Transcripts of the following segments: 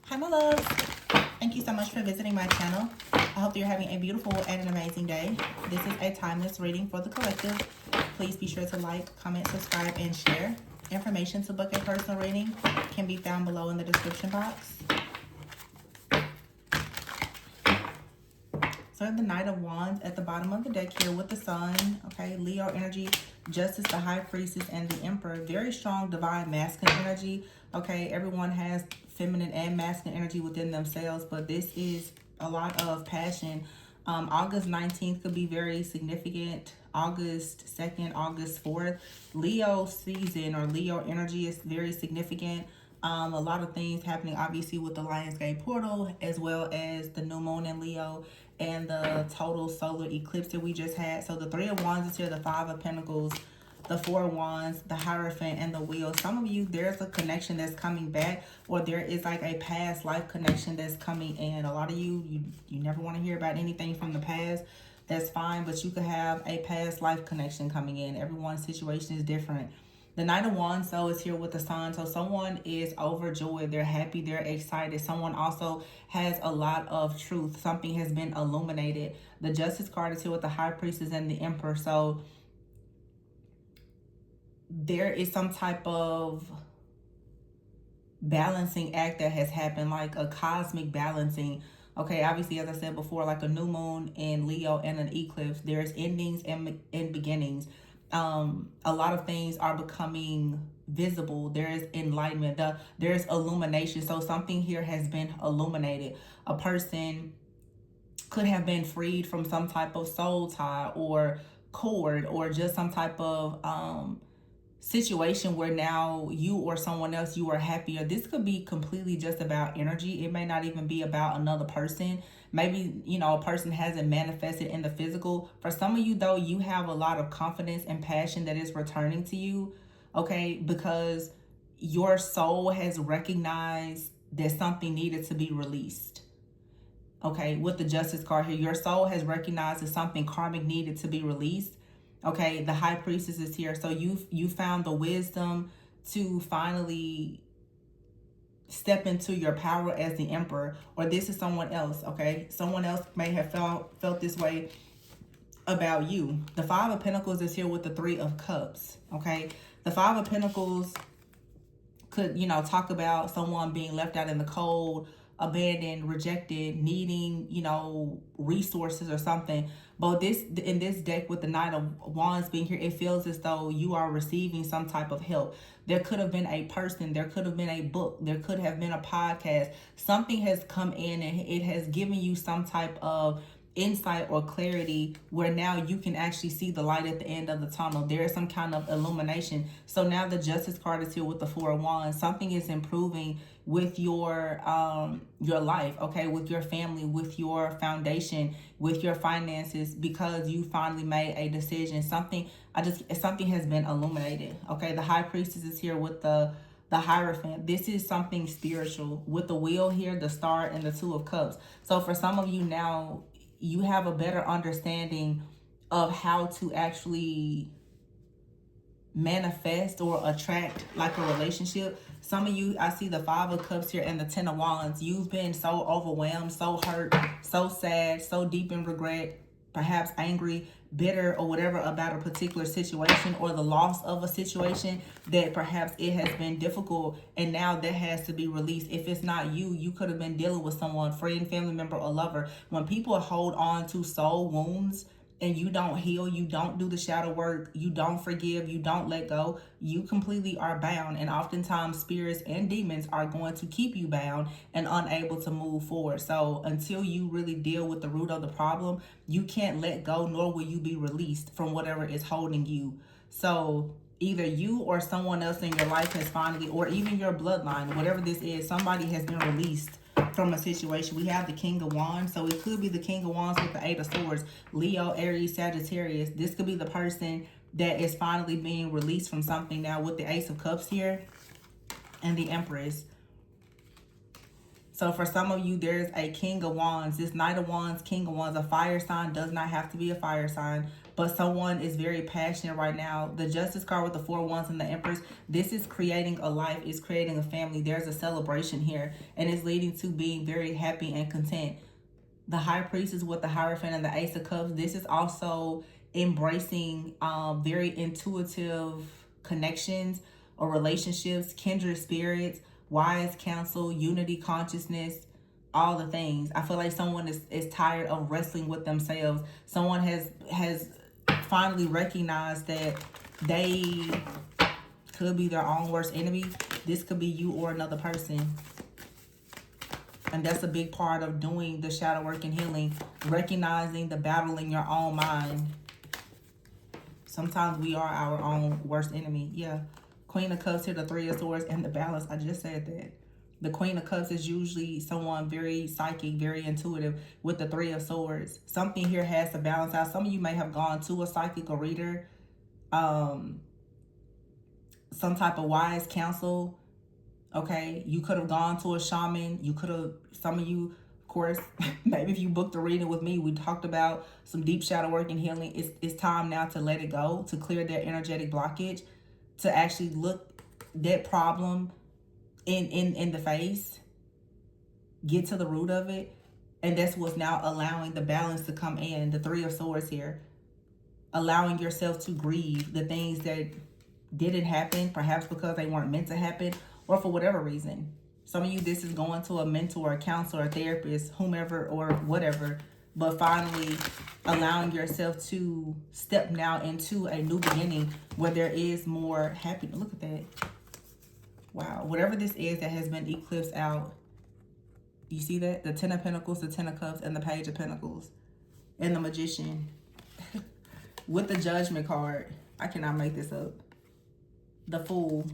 Hi my loves, thank you so much for visiting my channel. I hope you're having a beautiful and an amazing day. This is a timeless reading for the collective. Please be sure to like, comment, subscribe, and share. Information to book a personal reading can be found below in the description box. So the Knight of Wands at the bottom of the deck here with the Sun, okay, Leo energy, Justice, the High Priestess, and the Emperor. Very strong divine masculine energy, okay? Everyone has feminine and masculine energy within themselves, but this is a lot of passion. August 19th could be very significant. August 2nd, August 4th. Leo season or Leo energy is very significant. A lot of things happening obviously with the Lionsgate portal, as well as the new moon in Leo and the total solar eclipse that we just had. So the Three of Wands is here, the Five of Pentacles, the Four of Wands, the Hierophant, and the Wheel. Some of you, there's a connection that's coming back, or there is like a past life connection that's coming in. A lot of you never want to hear about anything from the past. That's fine, but you could have a past life connection coming in. Everyone's situation is different. The Knight of Wands, though, is here with the Sun. So someone is overjoyed. They're happy. They're excited. Someone also has a lot of truth. Something has been illuminated. The Justice card is here with the High Priestess and the Emperor. So there is some type of balancing act that has happened, like a cosmic balancing. Okay, obviously, as I said before, like a new moon in Leo and an eclipse, there's endings and beginnings. A lot of things are becoming visible. There is enlightenment. There's illumination. So something here has been illuminated. A person could have been freed from some type of soul tie or cord, or just some type of situation where now you or someone else, you are happier. This could be completely just about energy. It may not even be about another person. Maybe, you know, a person hasn't manifested in the physical. For some of you, though, you have a lot of confidence and passion that is returning to you, okay, because your soul has recognized that something needed to be released. Okay, with the Justice card here, your soul has recognized that something karmic needed to be released. Okay, the High Priestess is here. So you found the wisdom to finally step into your power as the Emperor. Or this is someone else, okay? Someone else may have felt this way about you. The Five of Pentacles is here with the Three of Cups, okay? The Five of Pentacles could, you know, talk about someone being left out in the cold, abandoned, rejected, needing, you know, resources or something. But in this deck with the Knight of Wands being here, it feels as though you are receiving some type of help. There could have been a person, there could have been a book, there could have been a podcast. Something has come in and it has given you some type of insight or clarity where now you can actually see the light at the end of the tunnel. There is some kind of illumination. So now the Justice card is here with the Four of Wands. Something is improving with your life, okay, with your family, with your foundation, with your finances, because you finally made a decision. Something has been illuminated. Okay, the High Priestess is here with the Hierophant. This is something spiritual with the Wheel here, the Star, and the Two of Cups. So for some of you now, you have a better understanding of how to actually manifest or attract like a relationship. Some of you, I see the Five of Cups here and the Ten of Wands. You've been so overwhelmed, so hurt, so sad, so deep in regret, perhaps angry, bitter, or whatever about a particular situation or the loss of a situation, that perhaps it has been difficult and now that has to be released. If it's not you, you could have been dealing with someone, friend, family member, or lover. When people hold on to soul wounds and you don't heal, you don't do the shadow work, you don't forgive, you don't let go, you completely are bound. And oftentimes spirits and demons are going to keep you bound and unable to move forward. So until you really deal with the root of the problem, you can't let go, nor will you be released from whatever is holding you. So either you or someone else in your life has finally, or even your bloodline, whatever this is, somebody has been released from a situation. We have the King of Wands, so it could be the King of Wands with the Eight of Swords, Leo, Aries, Sagittarius. This could be the person that is finally being released from something now with the Ace of Cups here and the Empress. So for some of you, there's a King of Wands. This Knight of Wands, King of Wands, a fire sign, does not have to be a fire sign. but someone is very passionate right now. The Justice card with the 4 Wands and the Empress, this is creating a life, it's creating a family. There's a celebration here, and it's leading to being very happy and content. The High Priestess with the Hierophant and the Ace of Cups, this is also embracing very intuitive connections or relationships, kindred spirits, wise counsel, unity consciousness, all the things. I feel like someone is tired of wrestling with themselves. Someone has finally recognized that they could be their own worst enemy. This could be you or another person. And that's a big part of doing the shadow work and healing. Recognizing the battle in your own mind. Sometimes we are our own worst enemy. Yeah. Queen of Cups here, the 3 of Swords, and the Balance. I just said that. The Queen of Cups is usually someone very psychic, very intuitive with the 3 of Swords. Something here has to balance out. Some of you may have gone to a psychic or reader. Some type of wise counsel. Okay. You could have gone to a shaman. You could have, some of you, of course, maybe if you booked a reading with me, we talked about some deep shadow work and healing. It's time now to let it go, to clear that energetic blockage, to actually look that problem in the face, get to the root of it. And that's what's now allowing the balance to come in. The 3 of Swords here, allowing yourself to grieve the things that didn't happen, perhaps because they weren't meant to happen, or for whatever reason. Some of you, this is going to a mentor, a counselor, a therapist, whomever or whatever, but finally allowing yourself to step now into a new beginning where there is more happiness. Look at that. Wow. Whatever this is that has been eclipsed out. You see that? The 10 of Pentacles, the 10 of Cups, and the Page of Pentacles. And the Magician. With the Judgment card. I cannot make this up. The Fool.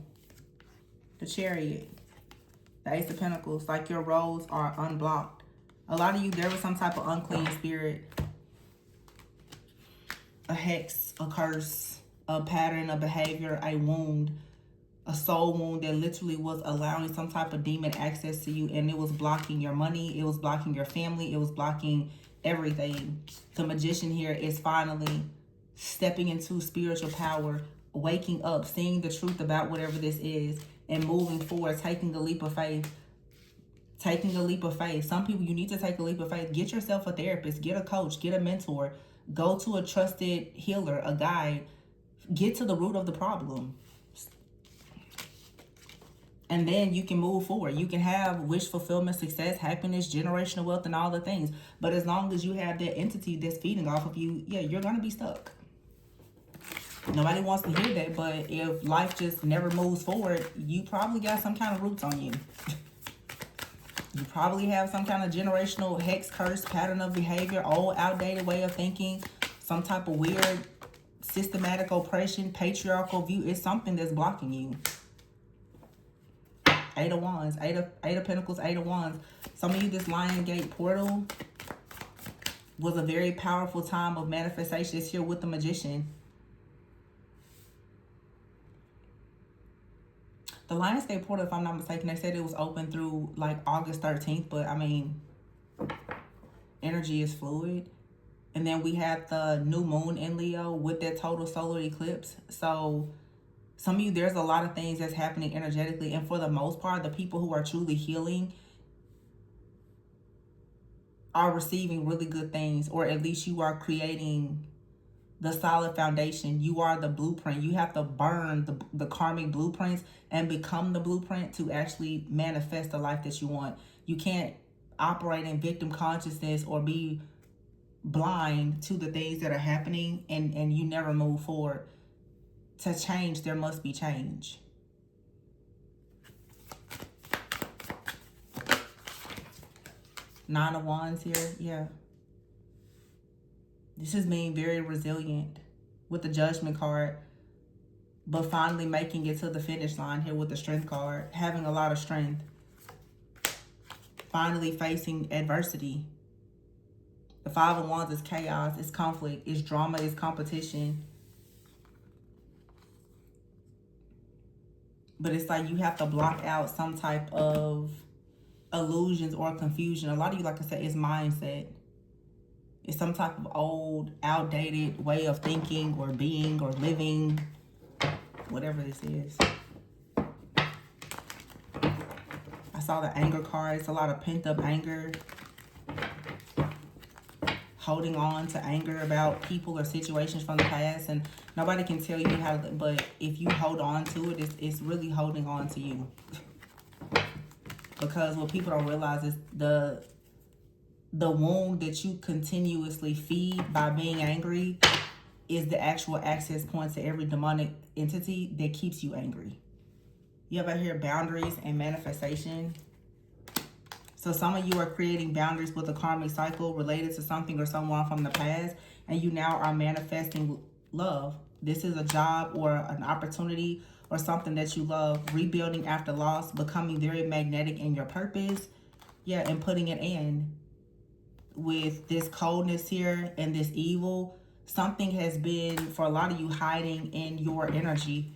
The Chariot. The Ace of Pentacles. Like your roads are unblocked. A lot of you, there was some type of unclean spirit. A hex, a curse, a pattern of behavior, a wound, a soul wound that literally was allowing some type of demon access to you, and it was blocking your money, it was blocking your family, it was blocking everything. The Magician here is finally stepping into spiritual power, waking up, seeing the truth about whatever this is, and moving forward, taking a leap of faith. Taking a leap of faith. Some people, you need to take a leap of faith. Get yourself a therapist, get a coach, get a mentor, go to a trusted healer, a guide. Get to the root of the problem. And then you can move forward. You can have wish fulfillment, success, happiness, generational wealth, and all the things. But as long as you have that entity that's feeding off of you, yeah, you're going to be stuck. Nobody wants to hear that, but if life just never moves forward, you probably got some kind of roots on you. You probably have some kind of generational hex, curse, pattern of behavior, old, outdated way of thinking, some type of weird systematic oppression, patriarchal view. It's something that's blocking you. 8 of Wands, eight of Pentacles, 8 of Wands. Some of you, this Lion Gate portal was a very powerful time of manifestation. It's here with the Magician. The Lionsgate portal, if I'm not mistaken, they said it was open through like August 13th. But I mean, energy is fluid. And then we have the new moon in Leo with that total solar eclipse. So some of you, there's a lot of things that's happening energetically. And for the most part, the people who are truly healing are receiving really good things. Or at least you are creating the solid foundation. You are the blueprint. You have to burn the karmic blueprints and become the blueprint to actually manifest the life that you want. You can't operate in victim consciousness or be blind to the things that are happening and you never move forward. To change, there must be change. Nine of Wands here, yeah. This is being very resilient with the Judgment card, but finally making it to the finish line here with the Strength card. Having a lot of strength. Finally facing adversity. The Five of Wands is chaos, it's conflict, it's drama, it's competition. But it's like you have to block out some type of illusions or confusion. A lot of you, like I said, is mindset. It's some type of old, outdated way of thinking or being or living, whatever this is. I saw the anger card. It's a lot of pent-up anger. Holding on to anger about people or situations from the past. And nobody can tell you how to, but if you hold on to it, it's really holding on to you. Because what people don't realize is the wound that you continuously feed by being angry is the actual access point to every demonic entity that keeps you angry. You ever hear boundaries and manifestation? So some of you are creating boundaries with a karmic cycle related to something or someone from the past, and you now are manifesting love. This is a job or an opportunity or something that you love. Rebuilding after loss, becoming very magnetic in your purpose. Yeah, and putting it in. With this coldness here and this evil, something has been, for a lot of you, hiding in your energy.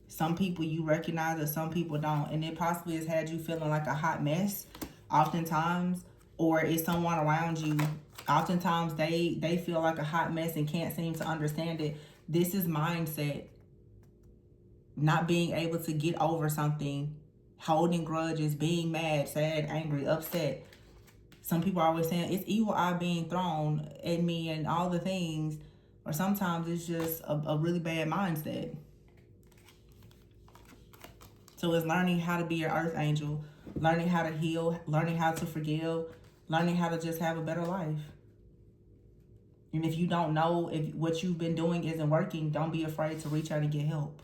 Some people you recognize it, some people don't. And it possibly has had you feeling like a hot mess oftentimes, or it's someone around you. Oftentimes they feel like a hot mess and can't seem to understand it. This is mindset. Not being able to get over something, holding grudges, being mad, sad, angry, upset. Some people are always saying it's evil eye being thrown at me and all the things. Or sometimes it's just a really bad mindset. So it's learning how to be your earth angel, learning how to heal, learning how to forgive, learning how to just have a better life. And if you don't know if what you've been doing isn't working, don't be afraid to reach out and get help.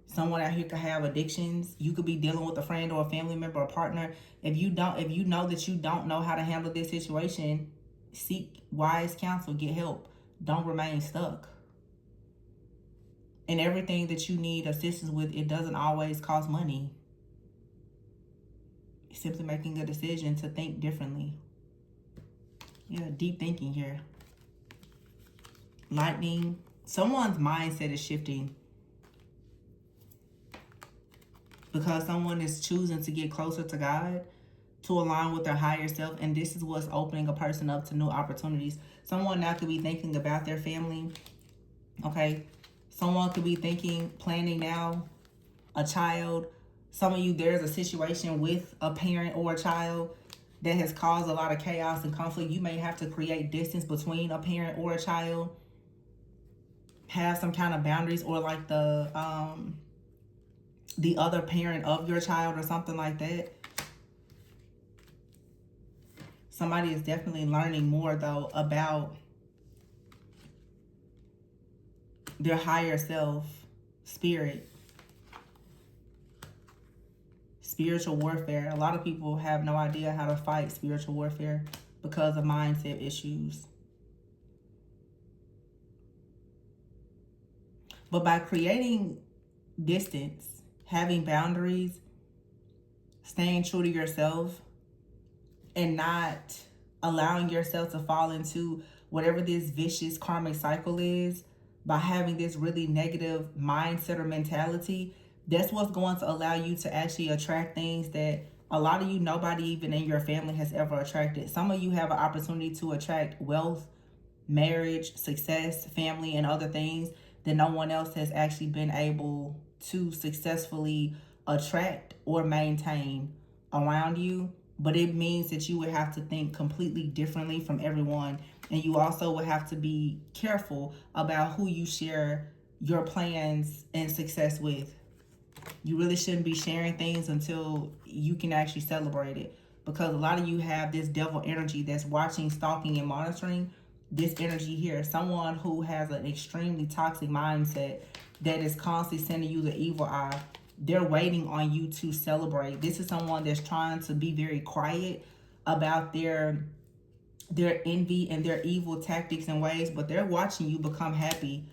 Someone out here could have addictions. You could be dealing with a friend or a family member or partner. If you know that you don't know how to handle this situation, seek wise counsel, get help. Don't remain stuck. And everything that you need assistance with, it doesn't always cost money. It's simply making a decision to think differently. Yeah, deep thinking here. Lightning. Someone's mindset is shifting. Because someone is choosing to get closer to God, to align with their higher self. And this is what's opening a person up to new opportunities. Someone now could be thinking about their family. Okay. Someone could be thinking, planning now, a child. Some of you, there's a situation with a parent or a child that has caused a lot of chaos and conflict. You may have to create distance between a parent or a child. Have some kind of boundaries, or like the other parent of your child or something like that. Somebody is definitely learning more though about their higher self, spirit, spiritual warfare. A lot of people have no idea how to fight spiritual warfare because of mindset issues. But by creating distance, having boundaries, staying true to yourself, and not allowing yourself to fall into whatever this vicious karmic cycle is, by having this really negative mindset or mentality, that's what's going to allow you to actually attract things that a lot of you, nobody even in your family has ever attracted. Some of you have an opportunity to attract wealth, marriage, success, family, and other things that no one else has actually been able to successfully attract or maintain around you. But it means that you would have to think completely differently from everyone. And you also would have to be careful about who you share your plans and success with. You really shouldn't be sharing things until you can actually celebrate it. Because a lot of you have this devil energy that's watching, stalking, and monitoring. This energy here, someone who has an extremely toxic mindset that is constantly sending you the evil eye. They're waiting on you to celebrate. This is someone that's trying to be very quiet about their envy and their evil tactics and ways, but they're watching you become happy.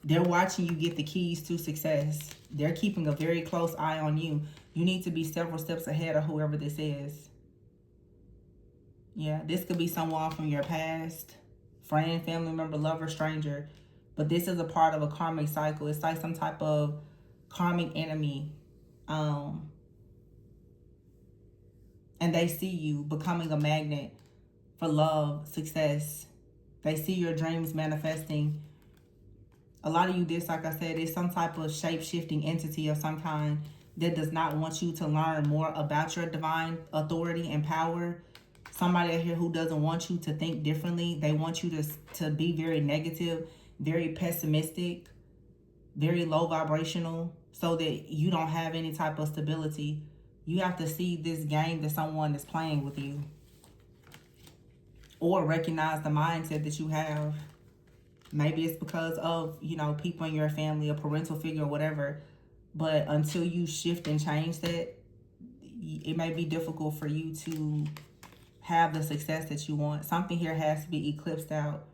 They're watching you get the keys to success. They're keeping a very close eye on you. You need to be several steps ahead of whoever this is. Yeah, this could be someone from your past, friend, family member, lover, stranger. But this is a part of a karmic cycle. It's like some type of karmic enemy. And they see you becoming a magnet for love, success. They see your dreams manifesting. A lot of you, this, like I said, is some type of shape-shifting entity of some kind that does not want you to learn more about your divine authority and power. Somebody out here who doesn't want you to think differently. They want you to be very negative, very pessimistic, very low vibrational, so that you don't have any type of stability. You have to see this game that someone is playing with you, or recognize the mindset that you have. Maybe it's because of, you know, people in your family, a parental figure or whatever. But until you shift and change that, it may be difficult for you to have the success that you want. Something here has to be eclipsed out.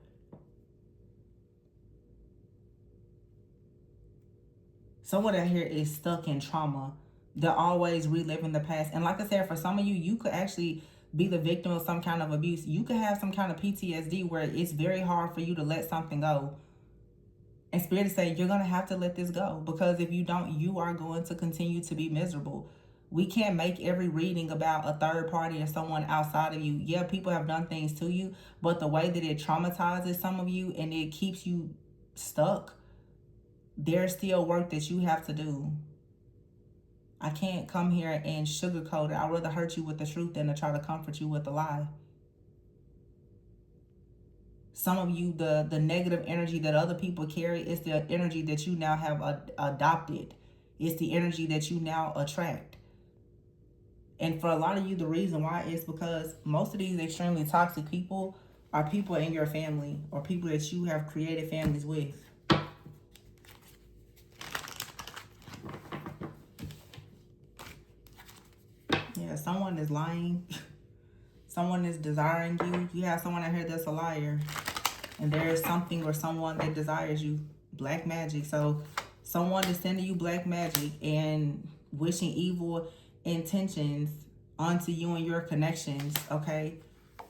Someone out here is stuck in trauma. They're always reliving the past. And like I said, for some of you, you could actually be the victim of some kind of abuse. You could have some kind of PTSD where it's very hard for you to let something go. And Spirit is saying you're going to have to let this go, because if you don't, you are going to continue to be miserable. We can't make every reading about a third party or someone outside of you. Yeah, people have done things to you, but the way that it traumatizes some of you and it keeps you stuck, there's still work that you have to do. I can't come here and sugarcoat it. I'd rather hurt you with the truth than to try to comfort you with a lie. Some of you, the negative energy that other people carry is the energy that you now have adopted. It's the energy that you now attract. And for a lot of you, the reason why is because most of these extremely toxic people are people in your family or people that you have created families with. Yeah, someone is lying. Someone is desiring you. You have someone out here that's a liar. And there is something or someone that desires you. Black magic. So someone is sending you black magic and wishing evil intentions onto you and your connections, okay?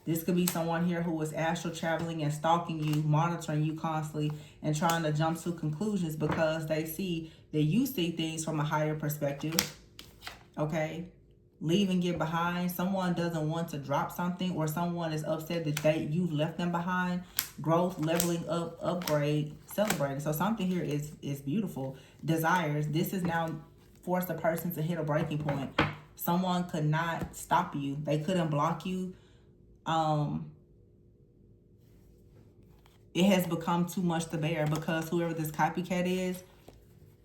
This could be someone here who is astral traveling and stalking you, monitoring you constantly, and trying to jump to conclusions because they see that you see things from a higher perspective, okay? Leave and get behind. Someone doesn't want to drop something, or someone is upset that you've left them behind. Growth, leveling up, upgrade, celebrating. So something here is beautiful. Desires. This is now forced a person to hit a breaking point. Someone could not stop you. They couldn't block you. It has become too much to bear because whoever this copycat is,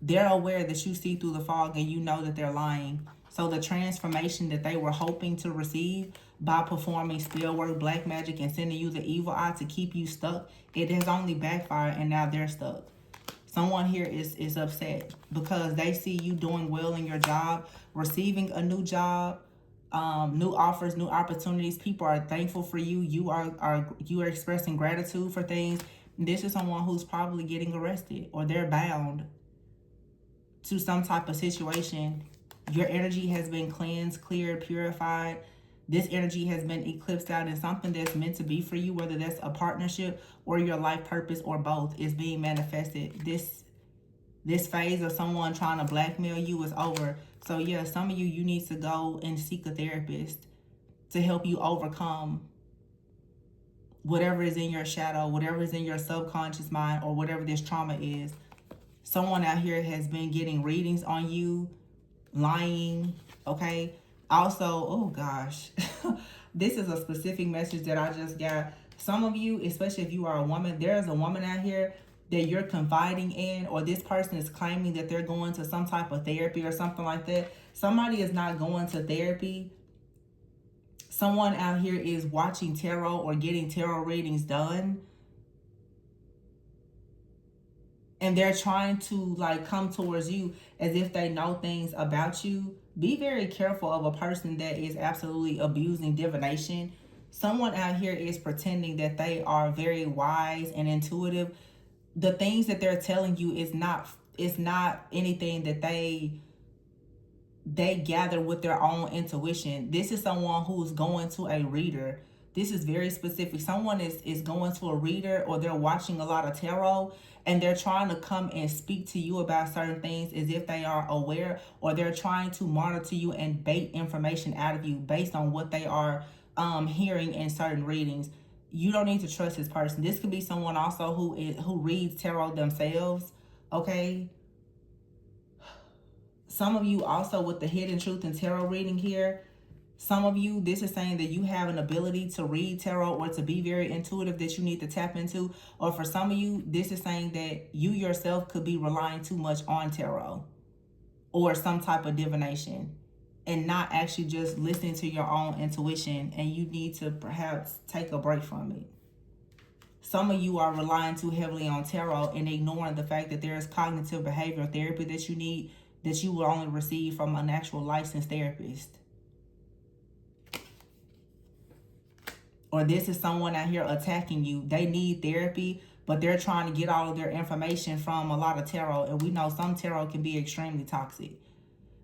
they're aware that you see through the fog and you know that they're lying. So the transformation that they were hoping to receive by performing spell work, black magic, and sending you the evil eye to keep you stuck, it has only backfired, and now they're stuck. Someone here is upset because they see you doing well in your job, receiving a new job, new offers, new opportunities. People are thankful for you. You are expressing gratitude for things. This is someone who's probably getting arrested, or they're bound to some type of situation. Your energy has been cleansed, cleared, purified. This energy has been eclipsed out, and something that's meant to be for you, whether that's a partnership or your life purpose or both, is being manifested. This phase of someone trying to blackmail you is over. So yeah, some of you need to go and seek a therapist to help you overcome whatever is in your shadow, whatever is in your subconscious mind, or whatever this trauma is. Someone out here has been getting readings on you, lying, okay? Also, oh gosh, this is a specific message that I just got. Some of you, especially if you are a woman, there's a woman out here that you're confiding in, or this person is claiming that they're going to some type of therapy or something like that. Somebody is not going to therapy. Someone out here is watching tarot or getting tarot readings done, and they're trying to like come towards you as if they know things about you. Be very careful of a person that is absolutely abusing divination. Someone out here is pretending that they are very wise and intuitive. The things that they're telling you is not anything that they gather with their own intuition. This is someone who's going to a reader. This is very specific. Someone is going to a reader, or they're watching a lot of tarot, and they're trying to come and speak to you about certain things as if they are aware, or they're trying to monitor you and bait information out of you based on what they are hearing in certain readings. You don't need to trust this person. This could be someone also who reads tarot themselves, okay? Some of you also with the hidden truth and tarot reading here, some of you, this is saying that you have an ability to read tarot or to be very intuitive that you need to tap into. Or for some of you, this is saying that you yourself could be relying too much on tarot or some type of divination and not actually just listening to your own intuition, and you need to perhaps take a break from it. Some of you are relying too heavily on tarot and ignoring the fact that there is cognitive behavioral therapy that you need, that you will only receive from an actual licensed therapist. Or this is someone out here attacking you. They need therapy, but they're trying to get all of their information from a lot of tarot. And we know some tarot can be extremely toxic,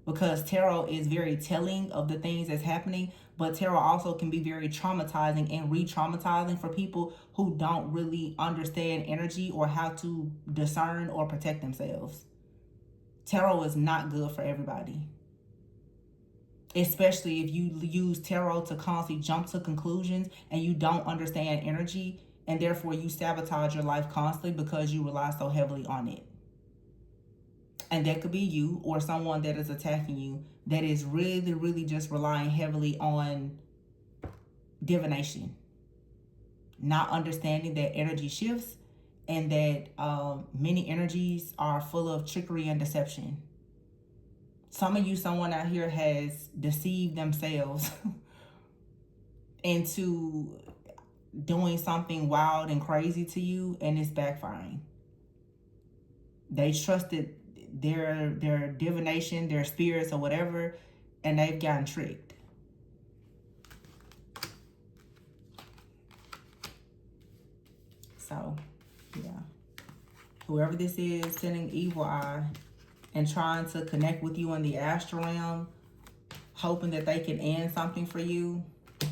because tarot is very telling of the things that's happening, but tarot also can be very traumatizing and re-traumatizing for people who don't really understand energy or how to discern or protect themselves. Tarot is not good for everybody, especially if you use tarot to constantly jump to conclusions and you don't understand energy, and therefore you sabotage your life constantly because you rely so heavily on it. And that could be you or someone that is attacking you that is really, really just relying heavily on divination, not understanding that energy shifts and that many energies are full of trickery and deception. Some of you, someone out here has deceived themselves into doing something wild and crazy to you, and it's backfiring. They trusted their divination, their spirits or whatever, and they've gotten tricked. So, yeah. Whoever this is sending evil eye and trying to connect with you in the astral realm, hoping that they can end something for you,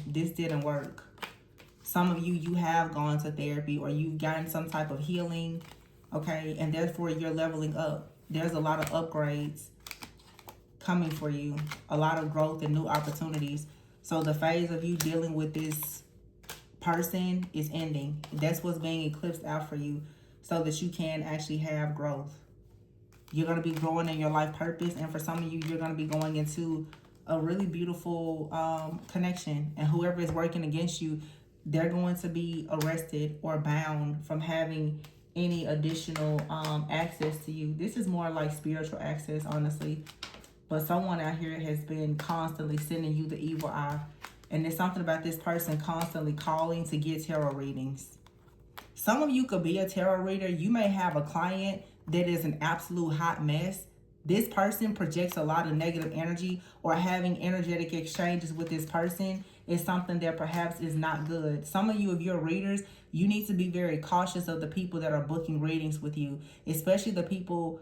this didn't work. Some of you, you have gone to therapy or you've gotten some type of healing, okay? And therefore, you're leveling up. There's a lot of upgrades coming for you, a lot of growth and new opportunities. So the phase of you dealing with this person is ending. That's what's being eclipsed out for you so that you can actually have growth. You're going to be growing in your life purpose. And for some of you, you're going to be going into a really beautiful connection. And whoever is working against you, they're going to be arrested or bound from having any additional access to you. This is more like spiritual access, honestly. But someone out here has been constantly sending you the evil eye. And there's something about this person constantly calling to get tarot readings. Some of you could be a tarot reader. You may have a client that is an absolute hot mess. This person projects a lot of negative energy, or having energetic exchanges with this person is something that perhaps is not good. Some of you, if you're readers, you need to be very cautious of the people that are booking readings with you, especially the people,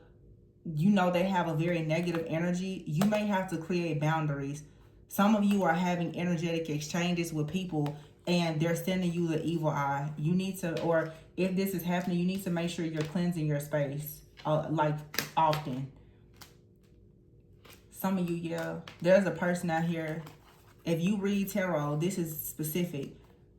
you know, they have a very negative energy. You may have to create boundaries. Some of you are having energetic exchanges with people and they're sending you the evil eye. You need to, or if this is happening, you need to make sure you're cleansing your space, like often. Some of you, yeah, there's a person out here. If you read tarot, this is specific.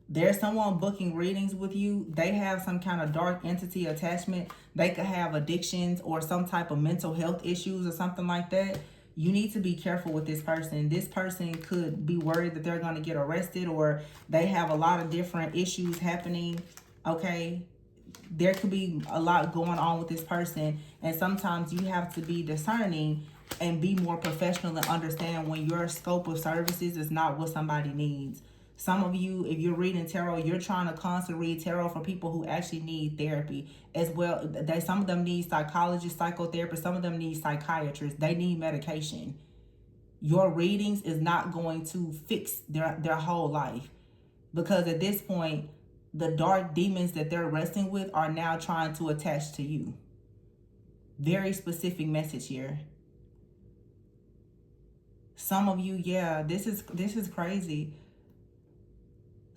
There's someone booking readings with you. They have some kind of dark entity attachment. They could have addictions or some type of mental health issues or something like that. You need to be careful with this person. This person could be worried that they're going to get arrested, or they have a lot of different issues happening, okay? There could be a lot going on with this person, and sometimes you have to be discerning and be more professional and understand when your scope of services is not what somebody needs. Some of you, if you're reading tarot, you're trying to constantly read tarot for people who actually need therapy as well. Some of them need psychologists, psychotherapists. Some of them need psychiatrists. They need medication. Your readings is not going to fix their whole life, because at this point, the dark demons that they're wrestling with are now trying to attach to you. Very specific message here. Some of you, yeah, this is crazy.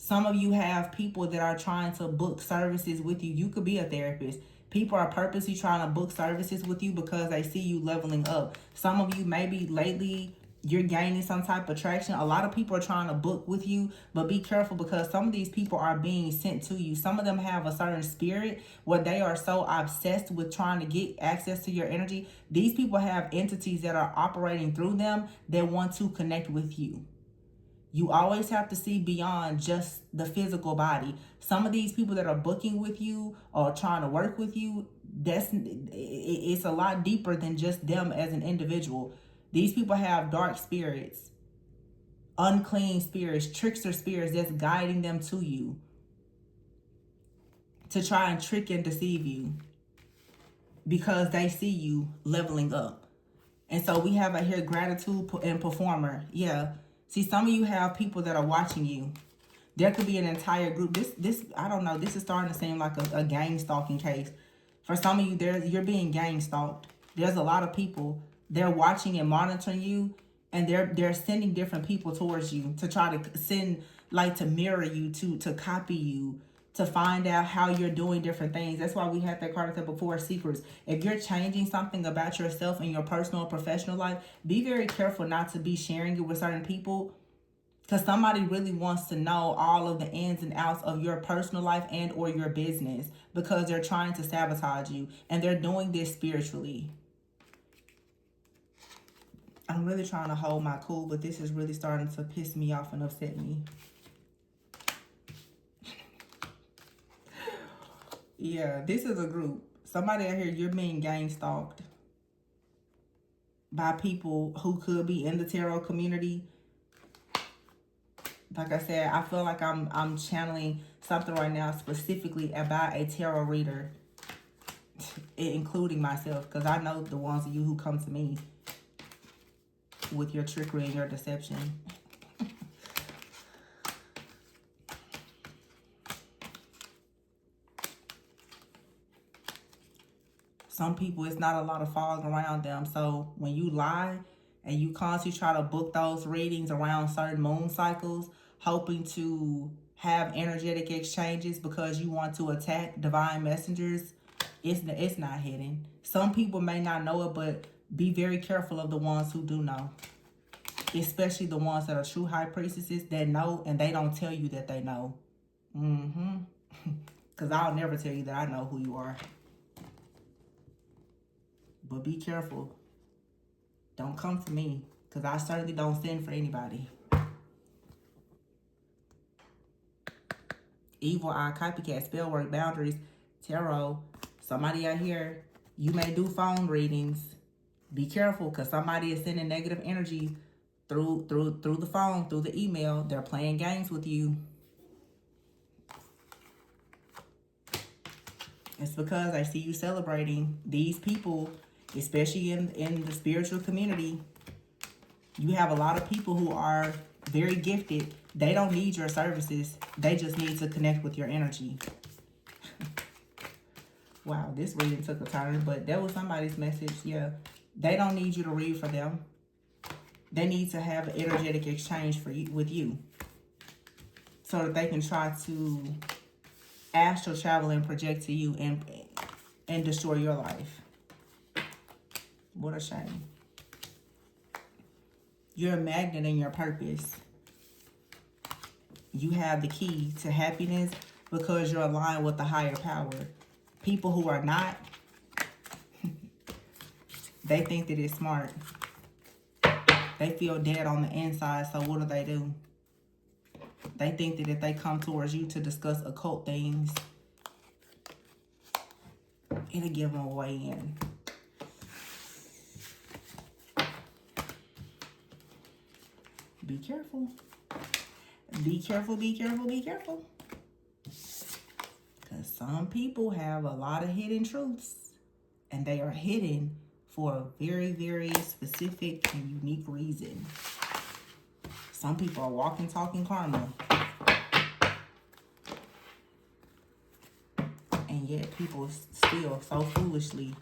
Some of you have people that are trying to book services with you. You could be a therapist. People are purposely trying to book services with you because they see you leveling up. Some of you maybe lately you're gaining some type of traction. A lot of people are trying to book with you, but be careful because some of these people are being sent to you. Some of them have a certain spirit where they are so obsessed with trying to get access to your energy. These people have entities that are operating through them that want to connect with you. You always have to see beyond just the physical body. Some of these people that are booking with you or trying to work with you, it's a lot deeper than just them as an individual. These people have dark spirits, unclean spirits, trickster spirits that's guiding them to you to try and trick and deceive you because they see you leveling up. And so we have here gratitude and performer. Yeah. See, some of you have people that are watching you. There could be an entire group. This I don't know. This is starting to seem like a gang stalking case. For some of you, you're being gang stalked. There's a lot of people. They're watching and monitoring you, and they're sending different people towards you to try to send, like, to mirror you, to copy you, to find out how you're doing different things. That's why we had that card that said before, secrets. If you're changing something about yourself in your personal and professional life, be very careful not to be sharing it with certain people, because somebody really wants to know all of the ins and outs of your personal life and or your business, because they're trying to sabotage you, and they're doing this spiritually. I'm really trying to hold my cool, but this is really starting to piss me off and upset me. Yeah, this is a group. Somebody out here, you're being gang stalked by people who could be in the tarot community. Like I said, I feel like I'm channeling something right now specifically about a tarot reader, including myself, because I know the ones of you who come to me with your trickery and your deception. Some people, it's not a lot of fog around them. So when you lie and you constantly try to book those readings around certain moon cycles, hoping to have energetic exchanges because you want to attack divine messengers, it's not hidden. Some people may not know it, but be very careful of the ones who do know. Especially the ones that are true high priestesses that know, and they don't tell you that they know. Because I'll never tell you that I know who you are. But be careful. Don't come to me, because I certainly don't send for anybody. Evil eye, copycat, spell work, boundaries, tarot. Somebody out here, you may do phone readings. Be careful, because somebody is sending negative energy through the phone, through the email. They're playing games with you. It's because I see you celebrating these people, especially in the spiritual community. You have a lot of people who are very gifted. They don't need your services. They just need to connect with your energy. Wow, this reading took a turn, but that was somebody's message. Yeah, they don't need you to read for them. They need to have an energetic exchange with you, so that they can try to astral travel and project to you and destroy your life. What a shame. You're a magnet in your purpose. You have the key to happiness because you're aligned with the higher power. People who are not, they think that it's smart. They feel dead on the inside, so what do? They think that if they come towards you to discuss occult things, it'll give them a way in. Be careful. Be careful, be careful, be careful. Because some people have a lot of hidden truths, and they are hidden for a very, very specific and unique reason. Some people are walking, talking karma. And yet people still so foolishly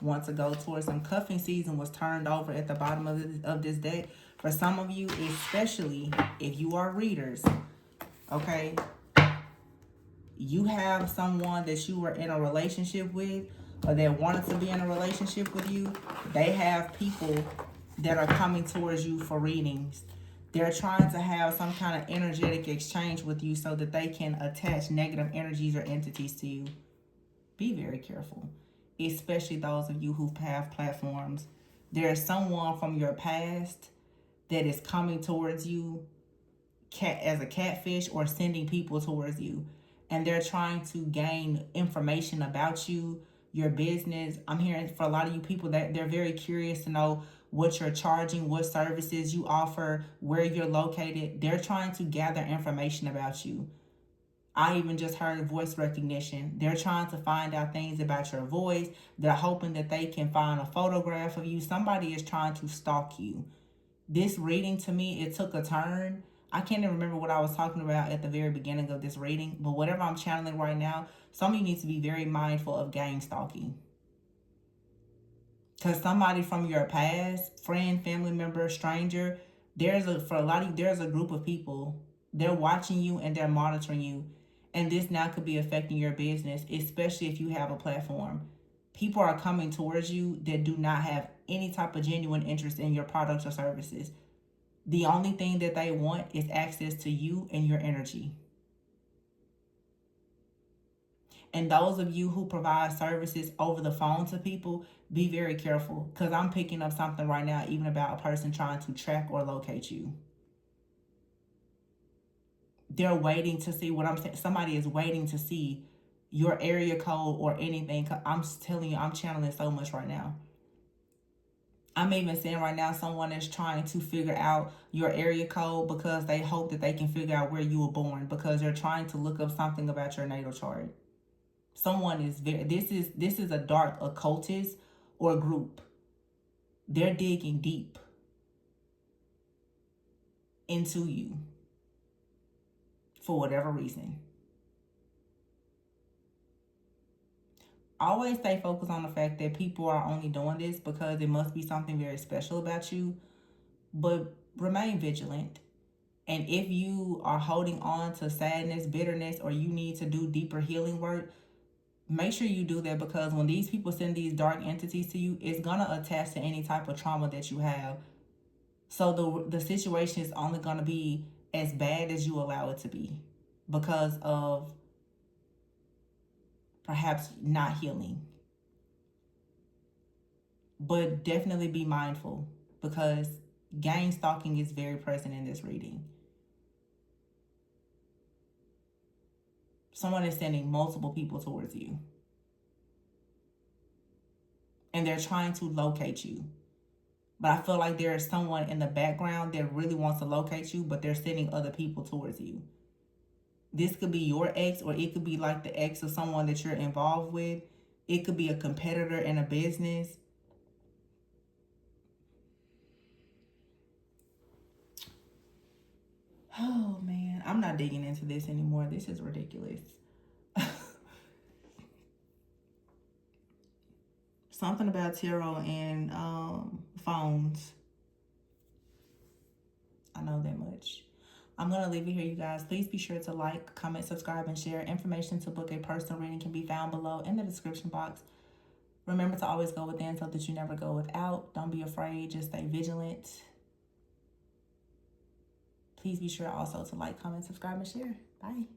want to go towards them. Cuffing season was turned over at the bottom of this deck. For some of you, especially if you are readers, okay? You have someone that you were in a relationship with, or that wanted to be in a relationship with you. They have people that are coming towards you for readings. They're trying to have some kind of energetic exchange with you so that they can attach negative energies or entities to you. Be very careful, especially those of you who have platforms. There is someone from your past that is coming towards you as a catfish or sending people towards you, and they're trying to gain information about you, your business. I'm hearing for a lot of you people that they're very curious to know what you're charging, what services you offer, where you're located. They're trying to gather information about you. I even just heard voice recognition. They're trying to find out things about your voice. They're hoping that they can find a photograph of you. Somebody is trying to stalk you. This reading, to me, it took a turn. I can't even remember what I was talking about at the very beginning of this reading, but whatever I'm channeling right now, some of you need to be very mindful of gang stalking. Because somebody from your past, friend, family member, stranger, for a lot of you, there's a group of people. They're watching you and they're monitoring you. And this now could be affecting your business, especially if you have a platform. People are coming towards you that do not have any type of genuine interest in your products or services. The only thing that they want is access to you and your energy. And those of you who provide services over the phone to people, be very careful, because I'm picking up something right now, even about a person trying to track or locate you. They're waiting to see what I'm saying. Somebody is waiting to see your area code or anything. I'm telling you, I'm channeling so much right now. I'm even saying right now someone is trying to figure out your area code because they hope that they can figure out where you were born, because they're trying to look up something about your natal chart. Someone is this is a dark occultist or group. They're digging deep into you for whatever reason. Always stay focused on the fact that people are only doing this because it must be something very special about you, but remain vigilant. And if you are holding on to sadness, bitterness, or you need to do deeper healing work, make sure you do that, because when these people send these dark entities to you, it's going to attach to any type of trauma that you have. So the situation is only going to be as bad as you allow it to be because of perhaps not healing. But definitely be mindful, because gang stalking is very present in this reading. Someone is sending multiple people towards you, and they're trying to locate you. But I feel like there is someone in the background that really wants to locate you, but they're sending other people towards you. This could be your ex, or it could be like the ex of someone that you're involved with. It could be a competitor in a business. Oh man, I'm not digging into this anymore. This is ridiculous. Something about tarot and phones. I know that much. I'm going to leave it here, you guys. Please be sure to like, comment, subscribe, and share. Information to book a personal reading can be found below in the description box. Remember to always go within so that you never go without. Don't be afraid. Just stay vigilant. Please be sure also to like, comment, subscribe, and share. Bye.